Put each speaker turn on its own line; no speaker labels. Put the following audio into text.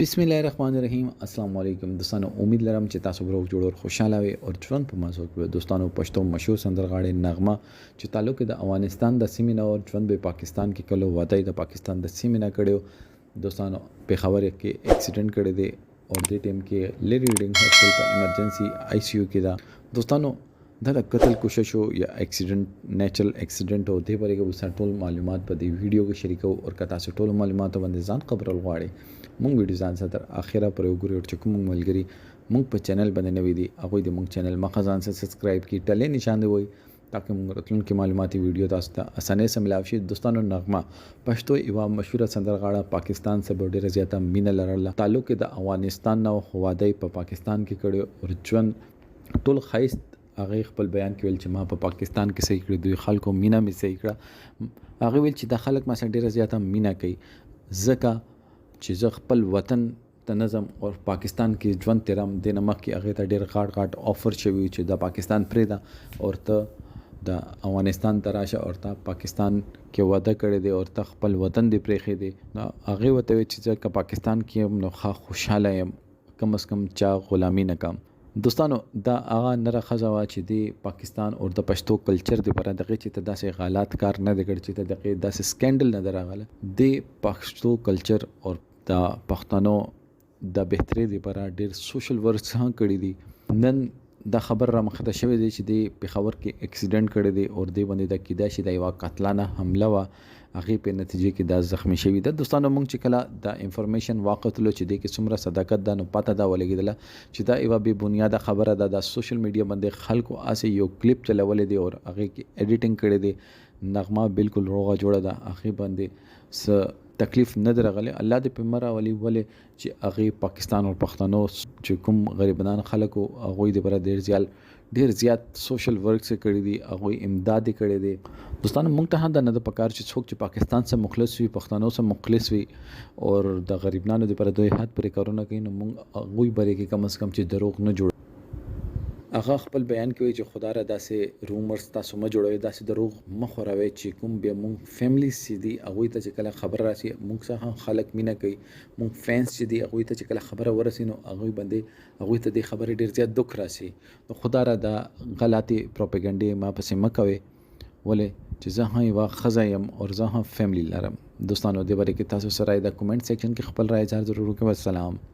बिस्मिल्लाहिर्रहमानिर्रहीम अस्सलाम वालेकुम दोस्तانو उम्मीद लरम چې تاسو به جوړ او خوشاله وي او ژوند په مازو کې دوستانو پښتو مشهور سندرغاړي نغمه چې تعلق د افغانستان د سیمې نه او ژوند به پاکستان کې کلو وادي د پاکستان د سیمې نه کړو دوستانو په خبره کې اکسیډنٹ کړی دی او د ټیم کې لری ریډینګ هاسپټل په ایمرجنسي آی سی یو کې دا دوستانو دا قتل کوشش او یا اکسیډنٹ نیچرل اکسیډنٹ او د پرې کې ټول معلومات په دې ویډیو کې شریکو او کتا سره ټول معلومات باندې ځان خبر الغواړي مونږ ویډیو ځان سره تر اخره پرې وګورئ او چې کوم ملګری مونږ په چینل باندې نوی دي هغه د مونږ چینل مخه ځان سره سبسکرایب کی ټلې نشان دی وای تاکي مونږ راتلونکي معلوماتي ویډیو تاسو ته اسانه سره ملاوي شي دوستانو نغمه پښتو یو مشهور سندرغاړه پاکستان سره ډیره زیاته مینه لرله تعلق د افغانستان نو هوادي په پاکستان کې کړي او ژوند ټول خیست هغه خپل بیان کې ویل چې ما په پاکستان کې صحیح کړی دوی خلکو مینا می صحیح کړه هغه ویل چې د خلک ما سره ډیره زیاته مینا کوي ځکه چې زه خپل وطن ته نظم او پاکستان کې ژوند تیرم د نمک کې هغه ته ډیر غاټ آفر شوی چې د پاکستان پرې دا او ته د افغانستان تراشه او ته پاکستان کې وعده کړی دی او ته خپل وطن دی پرېخې دی هغه وته چې پاکستان کې نو خوشاله يم کم از کم چا غلامی نه کم دوستانو دا هغه نره خزوا چې دی پاکستان او د پښتو کلچر دی پر دغه چې ته داسې غلط کار نه دګړ چې ته دغه داسې سکینډل نه دراغله دی پښتو کلچر او د پښتنو د بهتري دی پر ډیر سوشل ورکس هم کړی دي نن دا خبر را مخته شوی دی چې دی په خبر کې اکسیډنٹ کړی دی او دی باندې د کیدا شي د یو قتلانه حمله وا هغه په نتیجه کې دا زخمی شوی د دوستانو مونږ چې کله د انفارمیشن واقعتلو چې دی کې څومره صداقت ده نو پته دا ولګیدله چې دا یو به بنیاد خبره ده د سوشل میډیا باندې خلکو اسه یو کلیپ چلولې دی او هغه کې ایډیټینګ کړی دی نغمه بالکل روغه جوړه ده هغه باندې تکلیف نه درغله الله دې په مرا ولي چې هغه پاکستان او پښتنو چې کوم غریبانو خلکو هغه دې پر ډیر زیات سوشل ورک سے کړی دي هغه امداد کړی دي دوستانو مونږ ته دا نه د پکار چې څوک چې پاکستان سره مخلص وي پښتنو سره مخلص وي او د غریبانو دې پر دوی حد پرې کارونه کوي نو مونږ هغه بری کې کم از کم چې دروغ نه جوړ هغه خپل بیان کوي چې خدا را داسې رومرز تاسو ما جوړوي داسې دروغ مخوروي چې کوم به مونږ فیملی سي دي هغه ته چې کله خبر راشي مونږ سره خلک مینا کوي مونږ فینس چې دي هغه ته چې کله خبره ورسینو هغه باندې هغه ته د خبرې ډیر زیات دک راشي نو خدا را دا غلطي پروپاګاندا ما پسې مکوي ولې چې زه هم یو خزایم او زه هم فیملی لرم دوستانو دې باندې کې تاسو سره د کمنټ سیکشن کې خپل رائے ضرور وکړئ والسلام